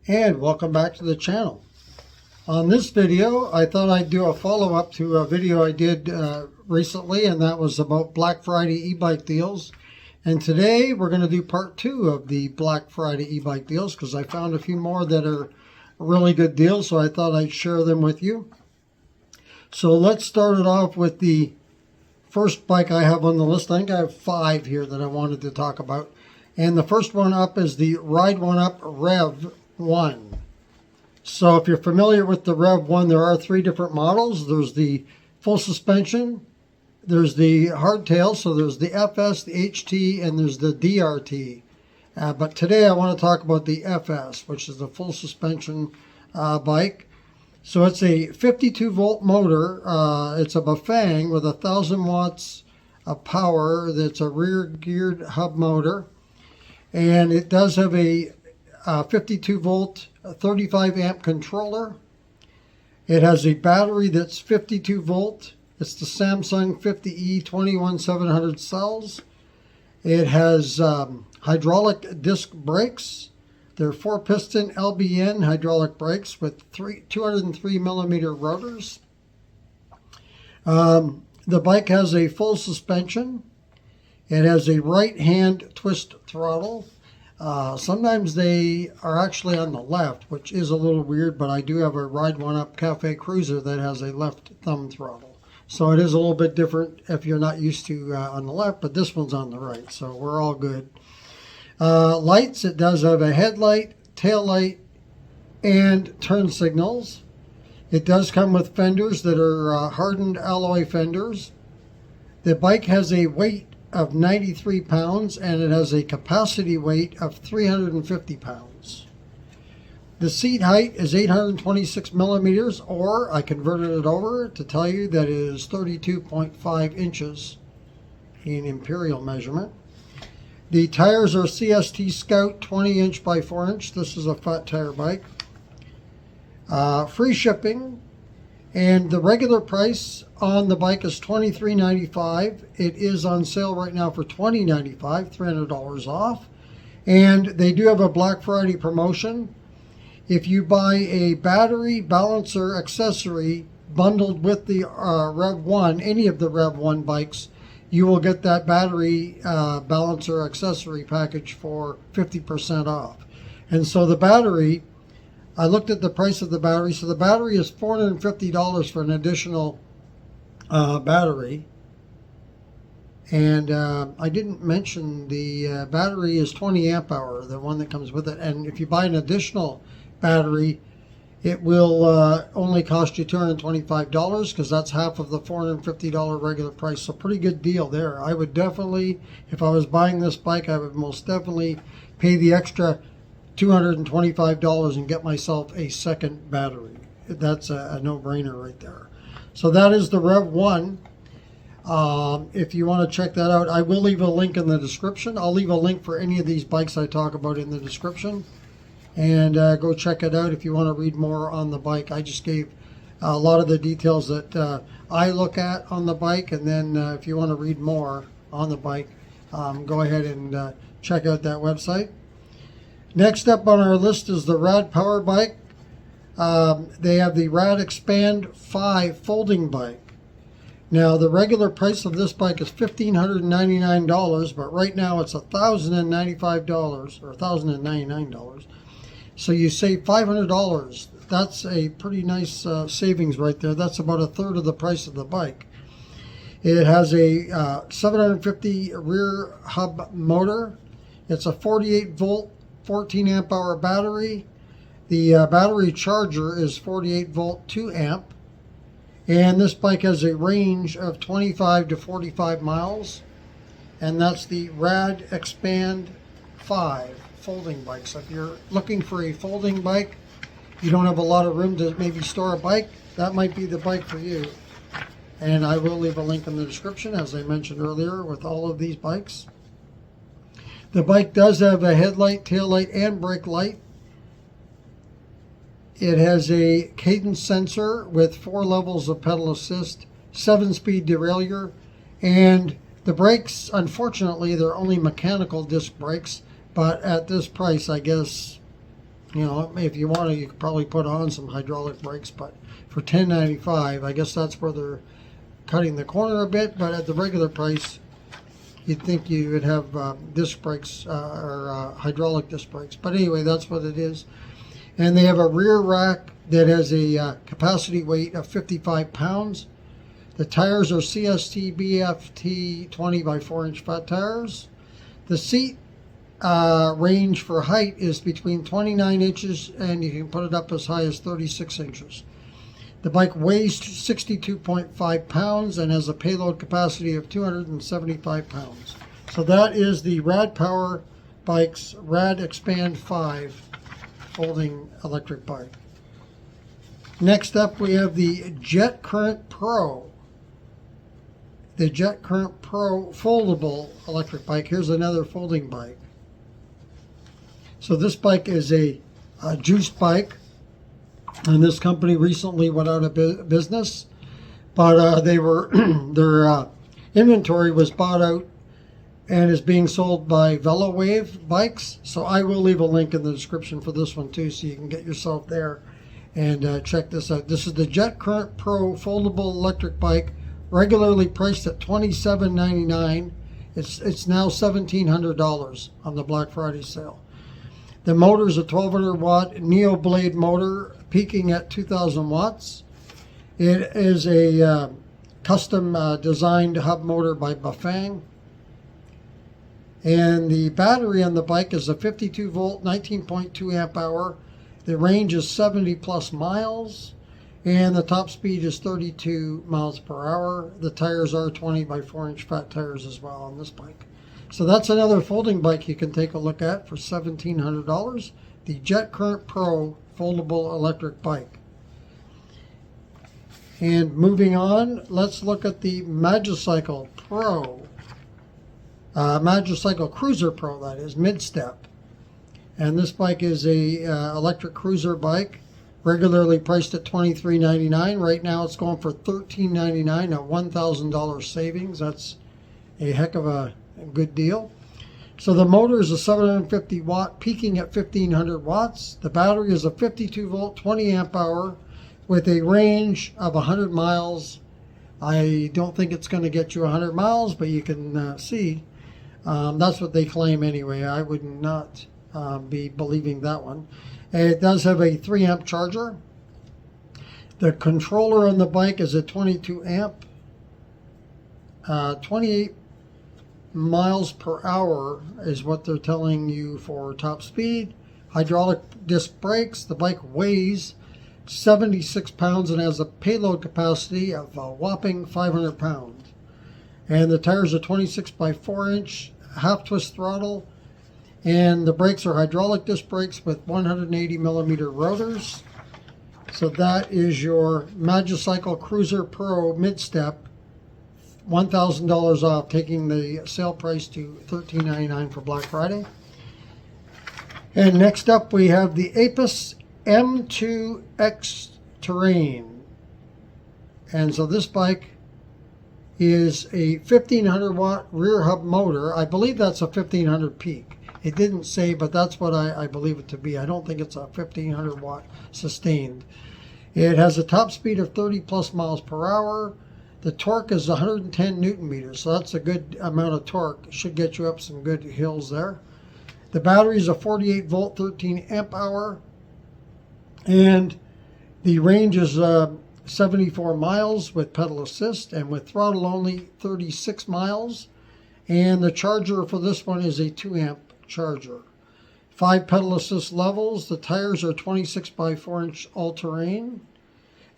And welcome back to the channel. On this video, I thought I'd do a follow-up to a video I did recently, and that was about Black Friday e-bike deals. And today we're going to do part 2 of the Black Friday e-bike deals, because I found a few more that are really good deals, so I thought I'd share them with you. So let's start it off with the first bike I have on the list. I think I have 5 here that I wanted to talk about. And the first one up is the Rad Rev 1. So if you're familiar with the Rev 1, there are 3 different models. There's the full suspension, there's the hardtail, so there's the FS, the HT, and there's the DRT. But today I want to talk about the FS, which is the full suspension bike. So it's a 52 volt motor. It's a Bafang with 1,000 watts of power. That's a rear geared hub motor. And it does have a 52 volt 35 amp controller. It has a battery that's 52 volt. It's the Samsung 50E 21700 cells. It has hydraulic disc brakes. They're 4-piston LBN hydraulic brakes with 203 millimeter rotors. The bike has a full suspension. It has a right hand twist throttle. Sometimes they are actually on the left, which is a little weird, but I do have a Ride 1-Up Cafe Cruiser that has a left thumb throttle. So it is a little bit different if you're not used to on the left, but this one's on the right, so we're all good. Lights, it does have a headlight, tail light, and turn signals. It does come with fenders that are hardened alloy fenders. The bike has a weight of 93 pounds and it has a capacity weight of 350 pounds. The seat height is 826 millimeters, or I converted it over to tell you that it is 32.5 inches in imperial measurement. The tires are CST Scout 20 inch by 4 inch. This is a fat tire bike. Free shipping. And the regular price on the bike is $23.95. It is on sale right now for $20.95, $300 off. And they do have a Black Friday promotion. If you buy a battery balancer accessory bundled with the Rev 1, any of the Rev 1 bikes, you will get that battery balancer accessory package for 50% off. And so the battery, I looked at the price of the battery. So the battery is $450 for an additional battery. And I didn't mention the battery is 20 amp hour, the one that comes with it. And if you buy an additional battery, it will only cost you $225 because that's half of the $450 regular price. So pretty good deal there. I would definitely, if I was buying this bike, I would most definitely pay the extra $225 and get myself a second battery. That's a no-brainer right there. So that is the Rev 1. If you want to check that out, I will leave a link in the description. I'll leave a link for any of these bikes I talk about in the description. And go check it out if you want to read more on the bike. I just gave a lot of the details that I look at on the bike. And then if you want to read more on the bike, go ahead and check out that website. Next up on our list is the Rad Power bike. They have the Rad Expand 5 folding bike. Now the regular price of this bike is $1,599, but right now it's $1,095 or $1,099. So you save $500. That's a pretty nice savings right there. That's about a third of the price of the bike. It has a 750 rear hub motor. It's a 48 volt 14 amp hour battery. The battery charger is 48 volt 2 amp. And this bike has a range of 25 to 45 miles. And that's the Rad Expand 5 folding bike. So if you're looking for a folding bike, you don't have a lot of room to maybe store a bike, that might be the bike for you. And I will leave a link in the description, as I mentioned earlier, with all of these bikes. The bike does have a headlight, tail light, and brake light. It has a cadence sensor with 4 levels of pedal assist, 7-speed derailleur, and the brakes, unfortunately, they're only mechanical disc brakes, but at this price, I guess You know, if you want to, you could probably put on some hydraulic brakes, but for $10.95, I guess that's where they're cutting the corner a bit. But at the regular price, you'd think you would have disc brakes or hydraulic disc brakes. But anyway, that's what it is. And they have a rear rack that has a capacity weight of 55 pounds. The tires are CST BFT 20 by 4 inch fat tires. The seat range for height is between 29 inches and you can put it up as high as 36 inches. The bike weighs 62.5 pounds and has a payload capacity of 275 pounds. So that is the Rad Power Bikes Rad Expand 5 folding electric bike. Next up we have the Jet Current Pro. The Jet Current Pro foldable electric bike. Here's another folding bike. So this bike is a juice bike, and this company recently went out of business, but they were their inventory was bought out and is being sold by Vellow bikes. So I will leave a link in the description for this one too, so you can get yourself there and check this out. This is the Jet Current Pro foldable electric bike, regularly priced at $27.99. It's now $1,700 on the Black Friday sale. The motor is a 1200 watt Neo Blade motor, peaking at 2000 watts. It is a custom designed hub motor by Bafang. And the battery on the bike is a 52 volt, 19.2 amp hour. The range is 70 plus miles. And the top speed is 32 miles per hour. The tires are 20 by 4 inch fat tires as well on this bike. So that's another folding bike you can take a look at for $1,700. The Jet Current Pro foldable electric bike. And moving on, let's look at the MiCycle Pro. MiCycle Cruiser Pro, that is, mid-step. And this bike is a electric cruiser bike, regularly priced at $23.99. Right now it's going for $13.99, a $1,000 savings. That's a heck of a good deal. So the motor is a 750 watt, peaking at 1500 watts. The battery is a 52 volt, 20 amp hour with a range of 100 miles. I don't think it's going to get you 100 miles, but you can see. That's what they claim anyway. I would not be believing that one. And it does have a 3 amp charger. The controller on the bike is a 22 amp, 28 miles per hour is what they're telling you for top speed. Hydraulic disc brakes. The bike weighs 76 pounds and has a payload capacity of a whopping 500 pounds. And the tires are 26 by 4 inch, half twist throttle. And the brakes are hydraulic disc brakes with 180 millimeter rotors. So that is your MiCycle Cruiser Pro mid-step, $1,000 off, taking the sale price to $13.99 for Black Friday. And next up we have the Apus M2X Terrain. And so this bike is a 1500 watt rear hub motor. I believe that's a 1500 peak. It didn't say, but that's what I believe it to be. I don't think it's a 1500 watt sustained. It has a top speed of 30 plus miles per hour. The torque is 110 Newton meters, so that's a good amount of torque. Should get you up some good hills there. The battery is a 48 volt, 13 amp hour. And the range is 74 miles with pedal assist, and with throttle only 36 miles. And the charger for this one is a 2 amp charger. 5 pedal assist levels. The tires are 26 by 4 inch all-terrain.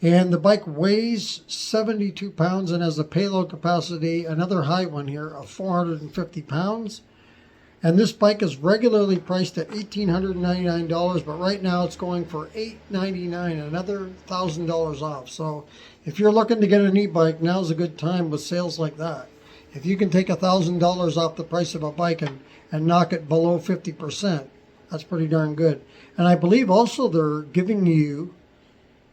And the bike weighs 72 pounds and has a payload capacity, another high one here, of 450 pounds. And this bike is regularly priced at $1,899, but right now it's going for $899, another $1,000 off. So if you're looking to get an e-bike, now's a good time with sales like that. If you can take $1,000 off the price of a bike and knock it below 50%, that's pretty darn good. And I believe also they're giving you,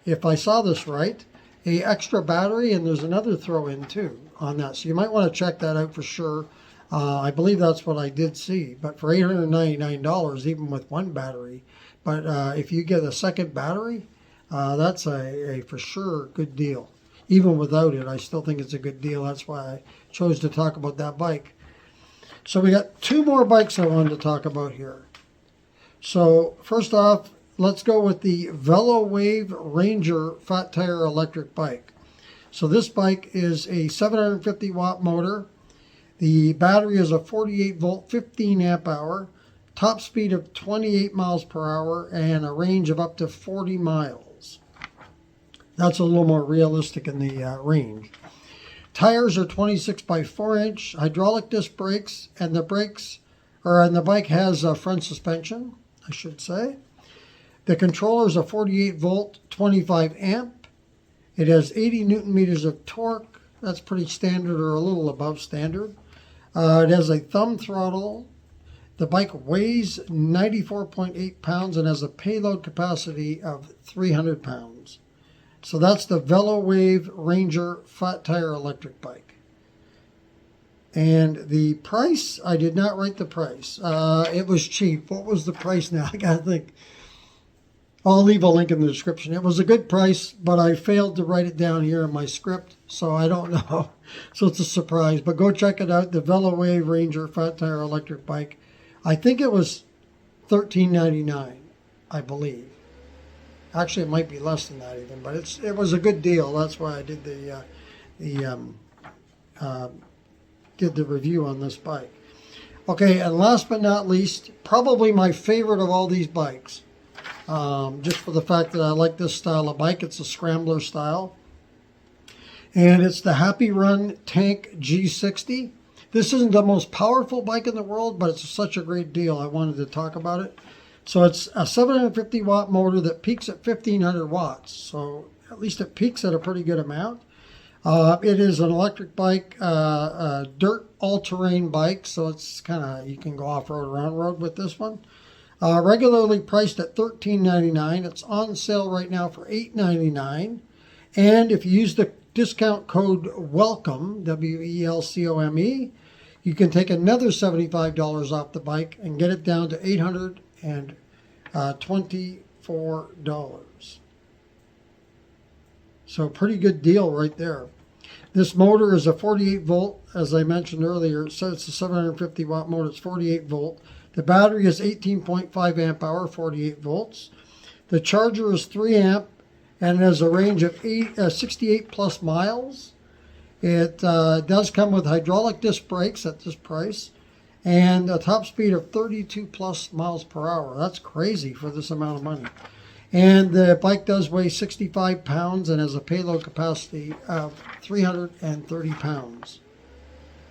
if I saw this right, a extra battery, and there's another throw-in too on that. So you might want to check that out for sure. I believe that's what I did see. But for $899, even with one battery, But if you get a second battery, that's a for sure good deal. Even without it, I still think it's a good deal. That's why I chose to talk about that bike. So we got two more bikes I wanted to talk about here. So first off, let's go with the VeloWave Ranger Fat Tire electric bike. So this bike is a 750 watt motor. The battery is a 48 volt, 15 amp hour, top speed of 28 miles per hour, and a range of up to 40 miles. That's a little more realistic in the range. Tires are 26 by 4 inch, hydraulic disc brakes, and the bike has front suspension, I should say. The controller is a 48 volt, 25 amp. It has 80 newton meters of torque. That's pretty standard or a little above standard. It has a thumb throttle. The bike weighs 94.8 pounds and has a payload capacity of 300 pounds. So that's the VeloWave Ranger Fat Tire electric bike. And the price, I did not write the price. It was cheap. What was the price now? I got to think. I'll leave a link in the description. It was a good price, but I failed to write it down here in my script, so I don't know. So it's a surprise. But go check it out, the VeloWave Ranger Fat Tire electric bike. I think it was $13.99, I believe. Actually, it might be less than that even, but it was a good deal. That's why I did the review on this bike. Okay, and last but not least, probably my favorite of all these bikes. Just for the fact that I like this style of bike. It's a scrambler style. And it's the Happy Run Tank G60. This isn't the most powerful bike in the world, but it's such a great deal. I wanted to talk about it. So it's a 750 watt motor that peaks at 1500 watts. So at least it peaks at a pretty good amount. It is an electric bike, a dirt all-terrain bike. So it's kind of, you can go off-road or on-road with this one. Regularly priced at $13.99. It's on sale right now for $8.99. And if you use the discount code WELCOME, WELCOME, you can take another $75 off the bike and get it down to $824. So pretty good deal right there. This motor is a 48 volt, as I mentioned earlier. So it's a 750 watt motor. It's 48 volt. The battery is 18.5 amp hour, 48 volts. The charger is 3 amp and it has a range of 68 plus miles. It does come with hydraulic disc brakes at this price and a top speed of 32 plus miles per hour. That's crazy for this amount of money. And the bike does weigh 65 pounds and has a payload capacity of 330 pounds.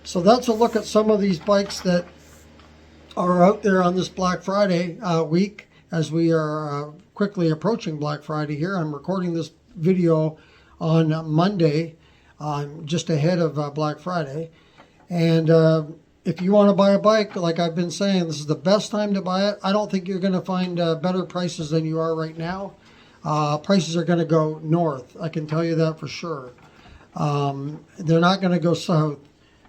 So that's a look at some of these bikes that are out there on this Black Friday week, as we are quickly approaching Black Friday here. I'm recording this video on Monday, just ahead of Black Friday. And if you want to buy a bike, like I've been saying, this is the best time to buy it. I don't think you're going to find better prices than you are right now. Prices are going to go north. I can tell you that for sure. They're not going to go south.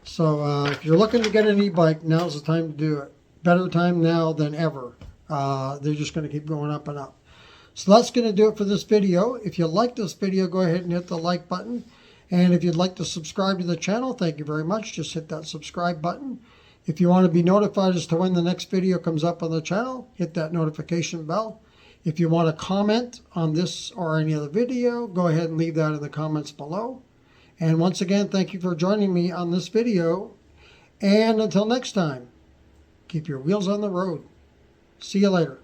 So if you're looking to get an e-bike, now's the time to do it. Better time now than ever. They're just going to keep going up and up. So that's going to do it for this video. If you like this video, go ahead and hit the like button. And if you'd like to subscribe to the channel, thank you very much. Just hit that subscribe button. If you want to be notified as to when the next video comes up on the channel, hit that notification bell. If you want to comment on this or any other video, go ahead and leave that in the comments below. And once again, thank you for joining me on this video. And until next time, keep your wheels on the road. See you later.